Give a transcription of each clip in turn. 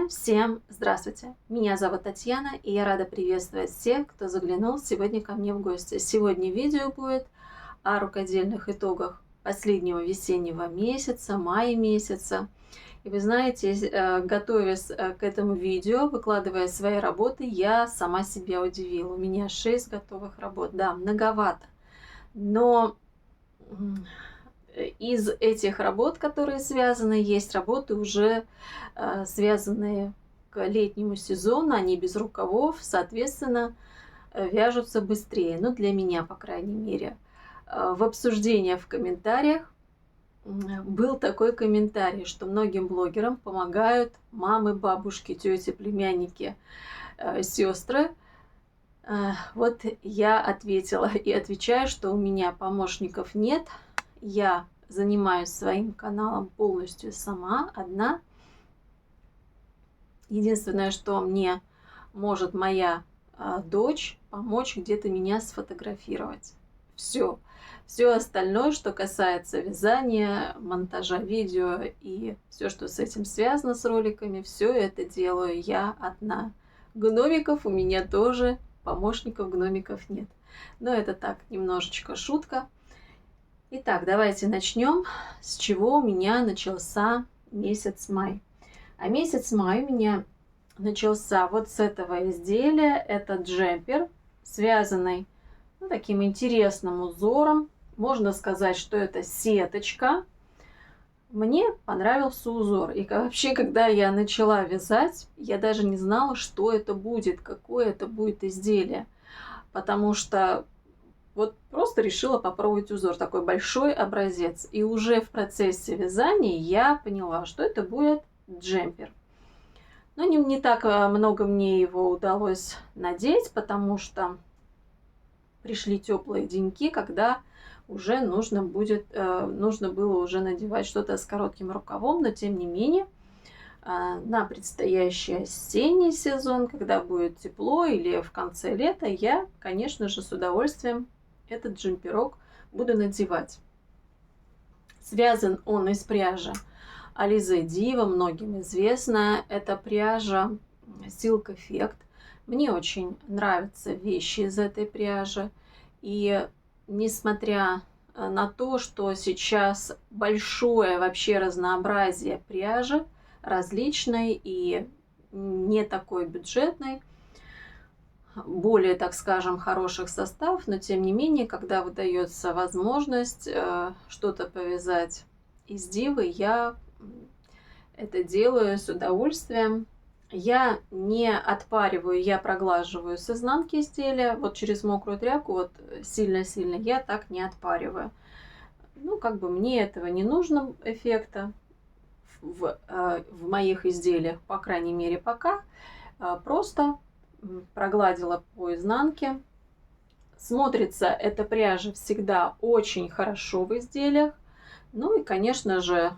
Всем здравствуйте! Меня зовут Татьяна, и я рада приветствовать всех, кто заглянул сегодня ко мне в гости. Сегодня видео будет о рукодельных итогах последнего весеннего месяца, мая месяца. И вы знаете, готовясь к этому видео, выкладывая свои работы, я сама себя удивила. У меня 6 готовых работ. Да, многовато. Но из этих работ, которые связаны, есть работы уже связанные к летнему сезону, они без рукавов, соответственно, вяжутся быстрее, ну для меня, по крайней мере. В обсуждениях в комментариях был такой комментарий, что многим блогерам помогают мамы, бабушки, тети, племянники, сестры. Вот я ответила и отвечаю, что у меня помощников нет. Я занимаюсь своим каналом полностью сама, одна. Единственное, что мне может моя дочь помочь где-то меня сфотографировать. Все. Все остальное, что касается вязания, монтажа видео и все, что с этим связано с роликами, все это делаю я одна. Гномиков у меня тоже, помощников гномиков нет. Но это так, немножечко шутка. Итак, давайте начнем, с чего у меня начался месяц май. А месяц май у меня начался вот с этого изделия. Это джемпер, связанный таким интересным узором. Можно сказать, что это сеточка. Мне понравился узор. И вообще, когда я начала вязать, я даже не знала, что это будет, какое это будет изделие. Потому что вот просто решила попробовать узор, такой большой образец. И уже в процессе вязания я поняла, что это будет джемпер. Но не так много мне его удалось надеть, потому что пришли теплые деньки, когда уже нужно было уже надевать что-то с коротким рукавом. Но тем не менее, на предстоящий осенний сезон, когда будет тепло или в конце лета, я, конечно же, с удовольствием этот джемперок буду надевать. Связан он из пряжи Alize Diva, многим известна. Это пряжа Silk Effect. Мне очень нравятся вещи из этой пряжи. И несмотря на то, что сейчас большое вообще разнообразие пряжи, различной и не такой бюджетной, более, так скажем, хороших составов, но тем не менее, когда выдается возможность что-то повязать из дивы, я это делаю с удовольствием. Я не отпариваю, я проглаживаю с изнанки изделия, вот через мокрую тряпку, вот сильно-сильно я так не отпариваю. Ну, как бы мне этого не нужно, эффекта в моих изделиях, по крайней мере, пока. Просто прогладила по изнанке. Смотрится эта пряжа всегда очень хорошо в изделиях. Ну и, конечно же,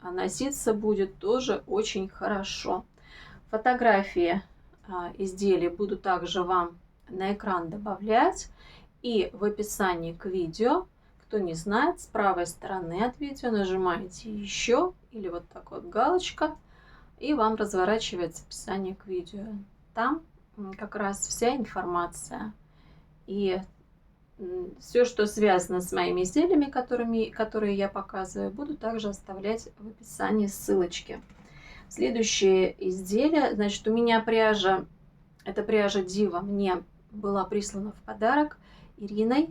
носиться будет тоже очень хорошо. Фотографии изделий буду также вам на экран добавлять. И в описании к видео, кто не знает, с правой стороны от видео нажимаете «Еще» или вот так вот галочка, и вам разворачивается описание к видео. Там как раз вся информация и все, что связано с моими изделиями, которые я показываю, буду также оставлять в описании ссылочки. Следующее изделие, значит, у меня пряжа, это пряжа Diva, мне была прислана в подарок Ириной,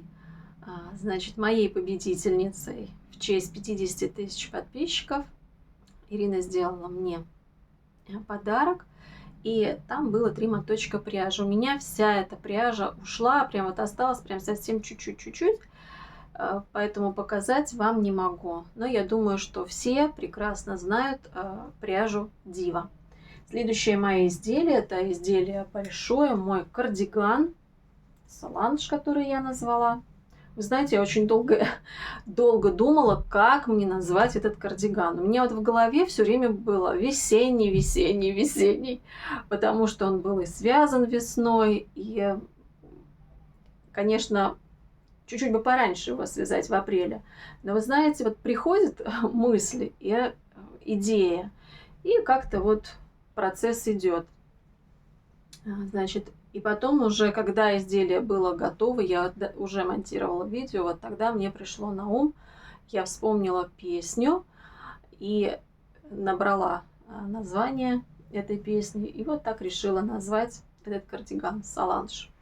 значит, моей победительницей в честь 50 тысяч подписчиков. Ирина сделала мне подарок. И там было 3 моточка пряжи. У меня вся эта пряжа ушла, прям вот осталось прям совсем чуть-чуть. Поэтому показать вам не могу. Но я думаю, что все прекрасно знают пряжу Diva. Следующее мое изделие, это изделие большое, мой кардиган, саланж, который я назвала. Вы знаете, я очень долго, долго думала, как мне назвать этот кардиган. У меня вот в голове все время было весенний, весенний, весенний, потому что он был и связан весной, и, конечно, чуть-чуть бы пораньше его связать в апреле. Но вы знаете, вот приходит мысль и идея, и как-то вот процесс идет. Значит, и потом уже, когда изделие было готово, я уже монтировала видео, вот тогда мне пришло на ум, я вспомнила песню и набрала название этой песни, и вот так решила назвать этот кардиган «Соланж».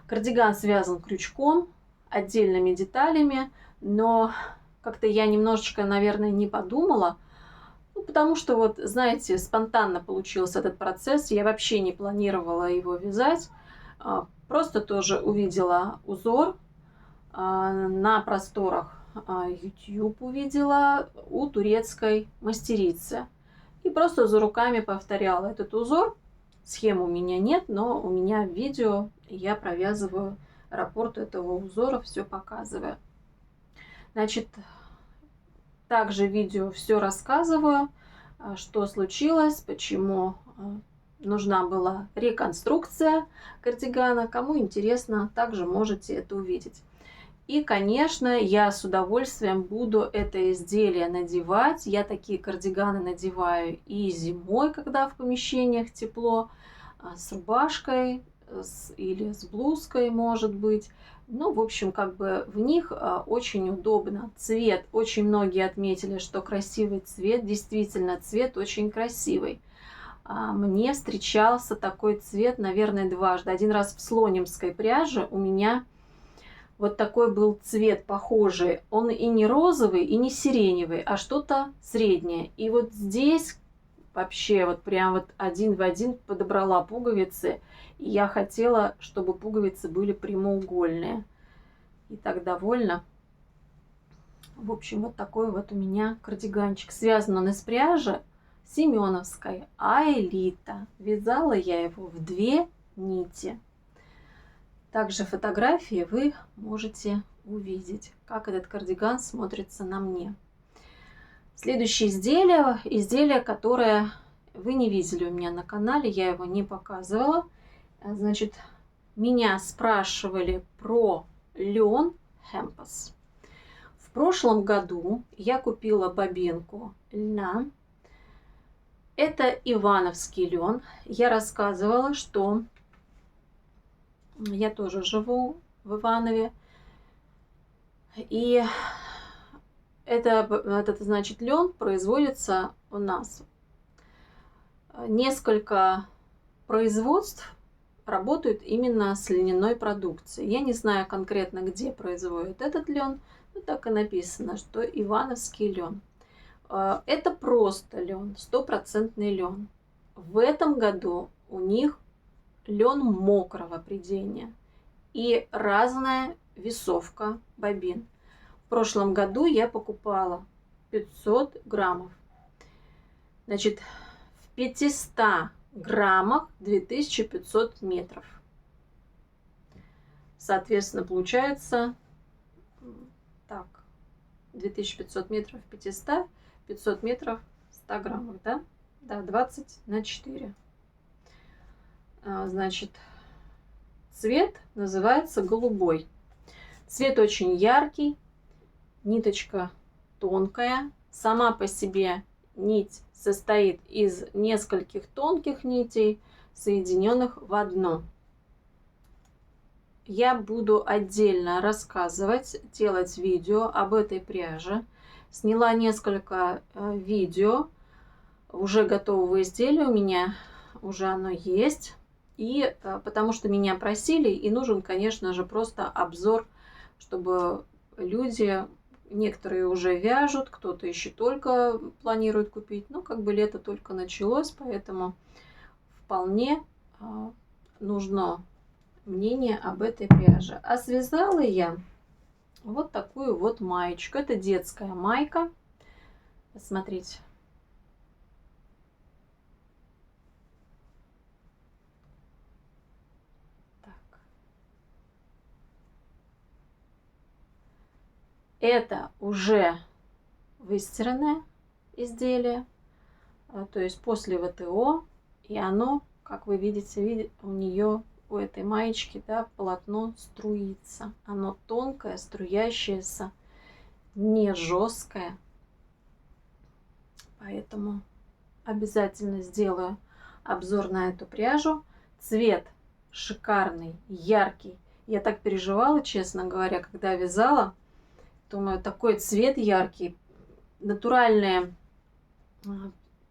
Кардиган связан крючком, отдельными деталями, но как-то я немножечко, наверное, не подумала, потому что, вот, знаете, спонтанно получился этот процесс, я вообще не планировала его вязать, просто тоже увидела узор на просторах YouTube, увидела у турецкой мастерицы. И просто за руками повторяла этот узор. Схемы у меня нет, но у меня видео, я провязываю раппорт этого узора, все показываю. Значит, также видео все рассказываю, что случилось, почему нужна была реконструкция кардигана. Кому интересно, также можете это увидеть. И, конечно, я с удовольствием буду это изделие надевать. Я такие кардиганы надеваю и зимой, когда в помещениях тепло, с рубашкой или с блузкой, может быть. Ну, в общем, как бы в них очень удобно. Цвет, очень многие отметили, что красивый цвет. Действительно, цвет очень красивый. Мне встречался такой цвет, наверное, дважды. Один раз в слонимской пряже у меня вот такой был цвет похожий. Он и не розовый, и не сиреневый, а что-то среднее. И вот здесь вообще вот прям вот один в один подобрала пуговицы. И я хотела, чтобы пуговицы были прямоугольные. И так довольна. В общем, вот такой вот у меня кардиганчик. Связан он из пряжи семеновской Аэлита. Вязала я его в 2 нити. Также фотографии вы можете увидеть, как этот кардиган смотрится на мне. Следующее изделие, которое вы не видели у меня на канале, я его не показывала. Значит, меня спрашивали про лен Хэмпас. В прошлом году я купила бобинку льна. Это ивановский лен. Я рассказывала, что я тоже живу в Иванове. И этот, значит, лен производится у нас. Несколько производств работают именно с льняной продукцией. Я не знаю конкретно, где производят этот лен, но так и написано, что ивановский лен. Это просто лен, стопроцентный лен. В этом году у них лен мокрого прядения и разная весовка бобин. В прошлом году я покупала 500 граммов. Значит, в 500 граммах 2500 метров. Соответственно, получается так, 2500 метров в 500, 500 метров в 100 граммах, да? Да, 20 на 4. Значит, цвет называется голубой. Цвет очень яркий, ниточка тонкая. Сама по себе нить состоит из нескольких тонких нитей, соединенных в одно. Я буду отдельно рассказывать, делать видео об этой пряже. Сняла несколько видео уже готового изделия, у меня уже оно есть. И потому что меня просили, и нужен, конечно же, просто обзор, чтобы люди, некоторые уже вяжут, кто-то еще только планирует купить. Ну, как бы лето только началось, поэтому вполне нужно мнение об этой пряже. А связала я вот такую вот маечку. Это детская майка. Посмотрите. Так. Это уже выстиранное изделие, то есть после ВТО, и оно, как вы видите, у нее, у этой маечки, да, полотно струится. Оно тонкое, струящееся, не жесткое. Поэтому обязательно сделаю обзор на эту пряжу. Цвет шикарный, яркий. Я так переживала, честно говоря, когда вязала. Думаю, такой цвет яркий. Натуральная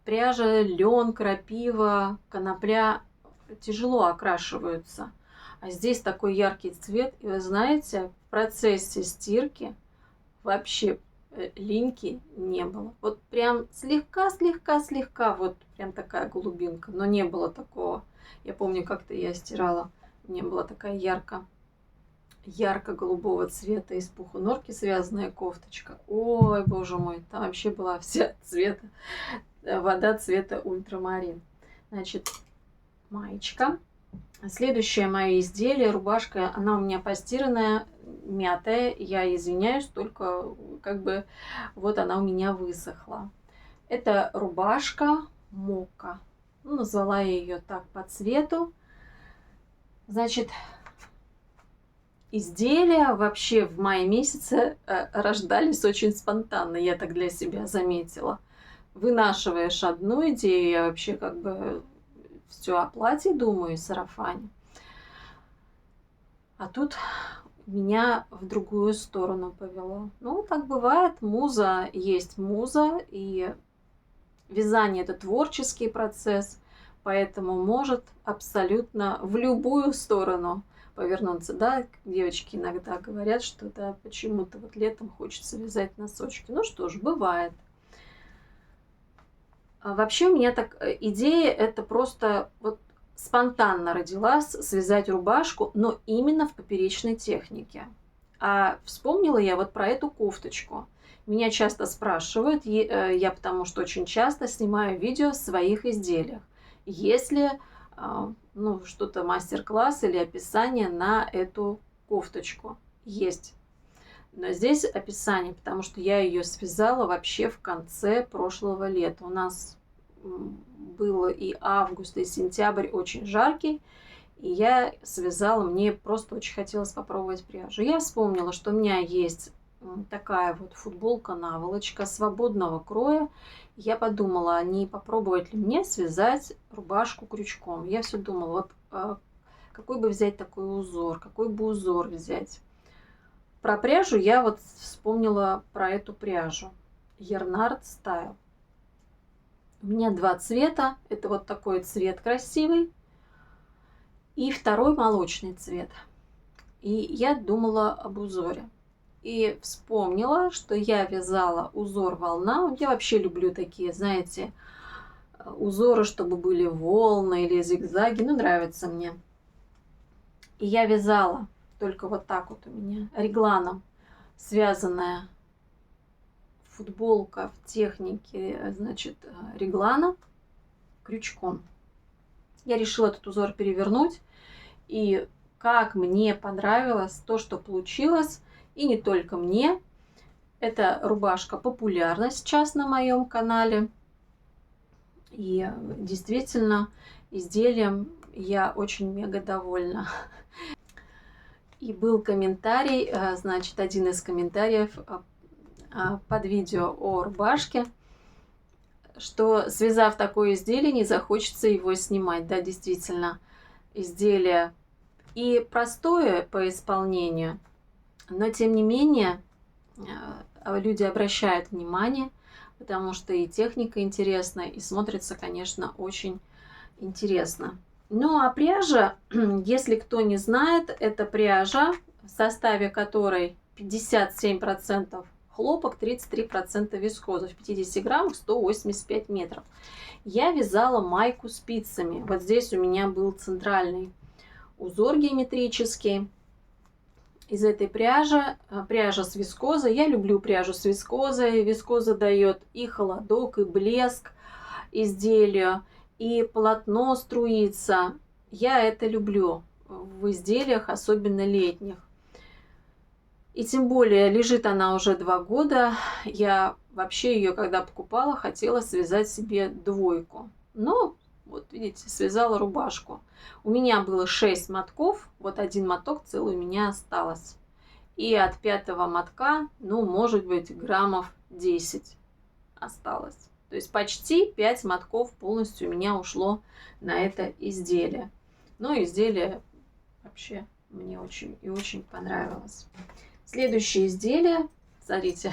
пряжа, лен, крапива, конопля тяжело окрашиваются. А здесь такой яркий цвет. И вы знаете, в процессе стирки вообще линьки не было. Вот прям слегка, вот прям такая голубинка, но не было такого. Я помню, как-то я стирала, не была такая ярко-голубого цвета из пуху норки связанная кофточка. Ой, боже мой, там вообще была вся цвета, вода цвета ультрамарин. Значит, маечка. Следующее мое изделие, рубашка, она у меня постиранная, мятая. Я извиняюсь, только как бы вот она у меня высохла. Это рубашка Мока. Ну, назвала я ее так по цвету. Значит, изделия вообще в мае месяце рождались очень спонтанно, я так для себя заметила. Вынашиваешь одну идею, я вообще как бы все о платье думаю, сарафане. А тут меня в другую сторону повело. Ну, так бывает, муза есть муза, и вязание – это творческий процесс, поэтому может абсолютно в любую сторону повернуться. Да, девочки иногда говорят, что да, почему-то вот летом хочется вязать носочки. Ну что ж, бывает. А вообще у меня так идея это просто вот спонтанно родилась связать рубашку, но именно в поперечной технике. А вспомнила я вот про эту кофточку. Меня часто спрашивают, я потому что очень часто снимаю видео в своих изделиях. Если ну, что-то мастер-класс или описание на эту кофточку есть. Но здесь описание, потому что я ее связала вообще в конце прошлого лета. У нас было и август, и сентябрь очень жаркий. И я связала, мне просто очень хотелось попробовать пряжу. Я вспомнила, что у меня есть такая вот футболка-наволочка свободного кроя. Я подумала, а не попробовать ли мне связать рубашку крючком. Я все думала, вот какой бы взять такой узор, какой бы узор взять. Про пряжу я вот вспомнила про эту пряжу. Ярнард Style. У меня два цвета. Это вот такой цвет красивый. И второй молочный цвет. И я думала об узоре. И вспомнила, что я вязала узор волна. Я вообще люблю такие, знаете, узоры, чтобы были волны или зигзаги. Ну, нравится мне. И я вязала только вот так вот у меня регланом связанная футболка в технике, значит, реглана крючком. Я решила этот узор перевернуть. И как мне понравилось то, что получилось. И не только мне. Эта рубашка популярна сейчас на моем канале. И действительно, изделием я очень мега довольна. И был комментарий, значит, один из комментариев под видео о рубашке, что связав такое изделие, не захочется его снимать. Да, действительно, изделие и простое по исполнению, но тем не менее люди обращают внимание, потому что и техника интересная, и смотрится, конечно, очень интересно. Ну а пряжа, если кто не знает, это пряжа, в составе которой 57% хлопок, 33% вискоза, в 50 граммах 185 метров. Я вязала майку спицами. Вот здесь у меня был центральный узор геометрический из этой пряжи. Пряжа с вискозой. Я люблю пряжу с вискозой. Вискоза дает и холодок, и блеск изделию. И полотно струится. Я это люблю в изделиях, особенно летних. И тем более лежит она уже 2 года. Я вообще ее, когда покупала, хотела связать себе двойку. Но, вот видите, связала рубашку. У меня было 6 мотков, вот один моток целый у меня осталось. И от 5-го мотка, ну, может быть, граммов 10 осталось. То есть почти 5 мотков полностью у меня ушло на это изделие. Но изделие вообще мне очень и очень понравилось. Следующее изделие, смотрите,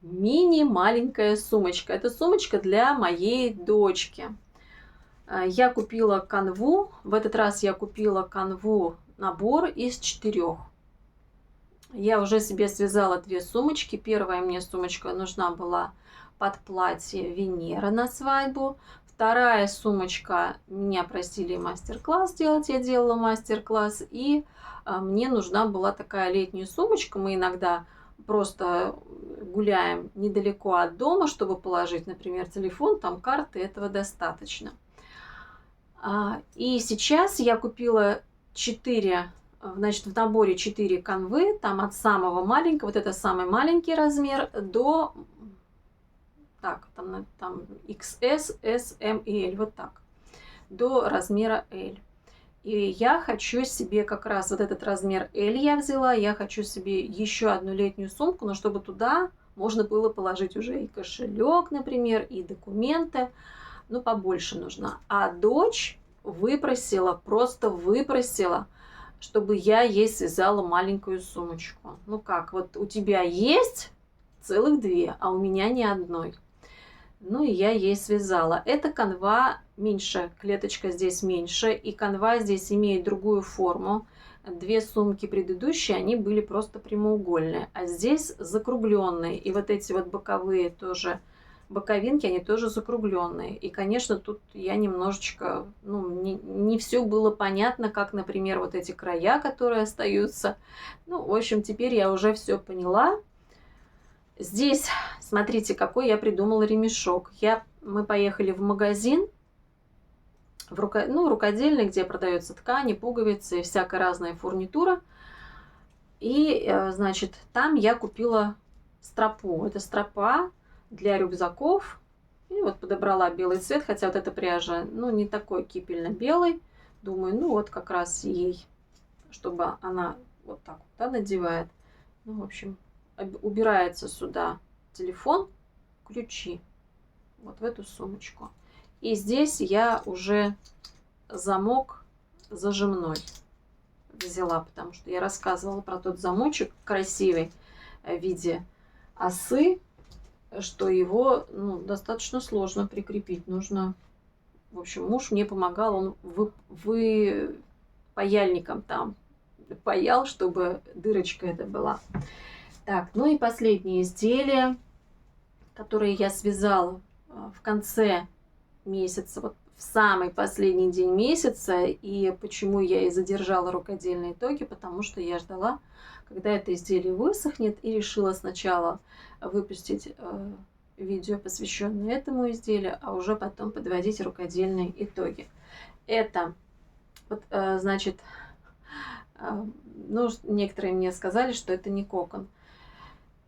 мини-маленькая сумочка. Это сумочка для моей дочки. Я купила канву, в этот раз я купила канву набор из 4. Я уже себе связала 2 сумочки. Первая мне сумочка нужна была под платье Венера на свадьбу. Вторая сумочка, меня просили мастер-класс делать, я делала мастер-класс. И мне нужна была такая летняя сумочка. Мы иногда просто гуляем недалеко от дома, чтобы положить, например, телефон, там карты, этого достаточно. И сейчас я купила 4, значит, в наборе 4 канвы, там от самого маленького, вот это самый маленький размер, до, так, там XS, S, M и L, вот так, до размера L. И я хочу себе как раз вот этот размер L я взяла, я хочу себе еще одну летнюю сумку, но чтобы туда можно было положить уже и кошелек, например, и документы. Ну, побольше нужно. А дочь выпросила, просто выпросила, чтобы я ей связала маленькую сумочку. Ну как, вот у тебя есть целых 2, а у меня ни одной. Ну и я ей связала. Эта канва меньше, клеточка здесь меньше, и канва здесь имеет другую форму. 2 сумки предыдущие, они были просто прямоугольные, а здесь закругленные. И вот эти вот боковые тоже боковинки, они тоже закругленные. И, конечно, тут я немножечко, ну, не все было понятно, как, например, вот эти края, которые остаются. Ну, в общем, теперь я уже все поняла. Здесь, смотрите, какой я придумала ремешок. Мы поехали в магазин, рукодельный, где продается ткани, пуговицы и всякая разная фурнитура. И, значит, там я купила стропу. Это стропа для рюкзаков. И вот подобрала белый цвет, хотя вот эта пряжа, ну, не такой кипельно-белый. Думаю, ну, вот как раз ей, чтобы она вот так вот, да, надевает. Ну, в общем, убирается сюда телефон, ключи, вот в эту сумочку. И здесь я уже замок зажимной взяла, потому что я рассказывала про тот замочек красивый в виде осы, что его, ну, достаточно сложно прикрепить. Нужно, в общем, муж мне помогал, он паяльником там паял, чтобы дырочка эта была. Так, ну и последнее изделие, которое я связала в конце месяца, вот в самый последний день месяца. И почему я и задержала рукодельные токи, потому что я ждала, когда это изделие высохнет, и решила сначала выпустить видео, посвященное этому изделию, а уже потом подводить рукодельные итоги. Это, вот, значит, ну, некоторые мне сказали, что это не кокон.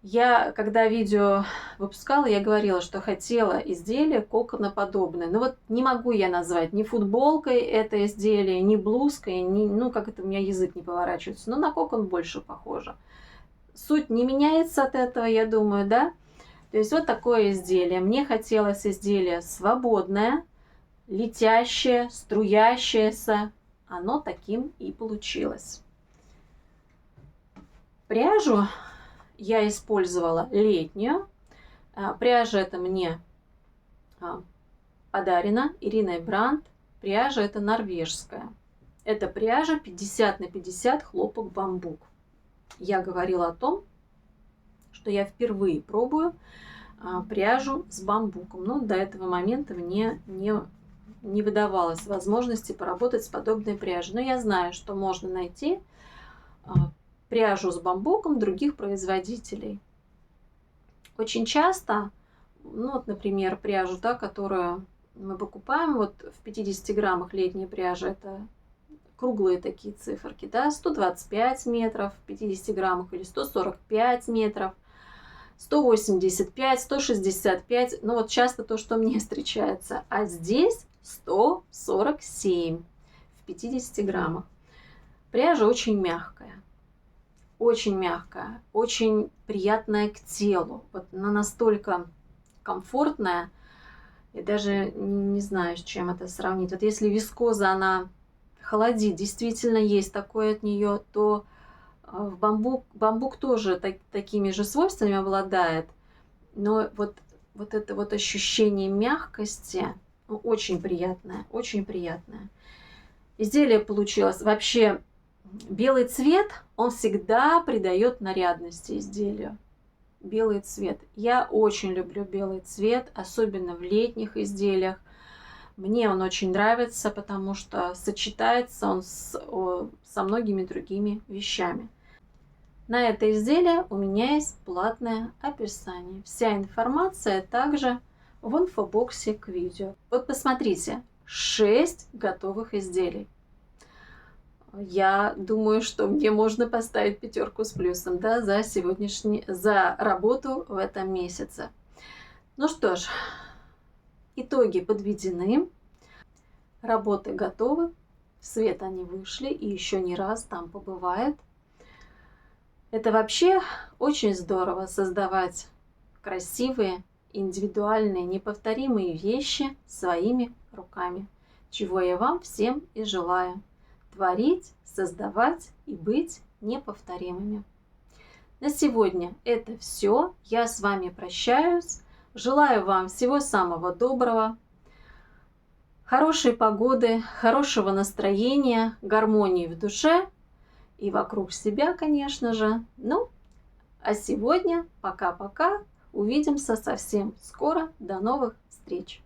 Я, когда видео выпускала, я говорила, что хотела изделие коконоподобное. Но вот не могу я назвать ни футболкой это изделие, ни блузкой, ну, как это у меня язык не поворачивается. Но на кокон больше похоже. Суть не меняется от этого, я думаю, да? То есть вот такое изделие. Мне хотелось изделие свободное, летящее, струящееся. Оно таким и получилось. Пряжу я использовала летнюю. Пряжа это мне подарена Ириной Бранд. Пряжа это норвежская. Это пряжа 50 на 50 хлопок бамбук. Я говорила о том, что я впервые пробую пряжу с бамбуком. Но до этого момента мне не выдавалось возможности поработать с подобной пряжей. Но я знаю, что можно найти пряжу с бамбуком других производителей. Очень часто, ну вот, например, пряжу, да, которую мы покупаем, вот в 50 граммах летняя пряжа, это круглые такие циферки, да, 125 метров в 50 граммах или 145 метров, 185, 165, ну вот часто то, что мне встречается, а здесь 147 в 50 граммах. Пряжа очень мягкая, очень приятная к телу, вот она настолько комфортная, я даже не знаю, с чем это сравнить. Вот если вискоза, она холодит, действительно есть такое от нее, то бамбук тоже такими же свойствами обладает, но вот это вот ощущение мягкости, ну, очень приятное, очень приятное. Изделие получилось вообще белый цвет, он всегда придает нарядности изделию. Белый цвет. Я очень люблю белый цвет, особенно в летних изделиях. Мне он очень нравится, потому что сочетается он со многими другими вещами. На это изделие у меня есть платное описание. Вся информация также в инфобоксе к видео. Вот посмотрите, 6 готовых изделий. Я думаю, что мне можно поставить 5 с плюсом, да, за работу в этом месяце. Ну что ж, итоги подведены, работы готовы, в свет они вышли и еще не раз там побывают. Это вообще очень здорово создавать красивые, индивидуальные, неповторимые вещи своими руками, чего я вам всем и желаю. Творить, создавать и быть неповторимыми. На сегодня это все. Я с вами прощаюсь. Желаю вам всего самого доброго, хорошей погоды, хорошего настроения, гармонии в душе и вокруг себя, конечно же. Ну, а сегодня пока-пока. Увидимся совсем скоро. До новых встреч!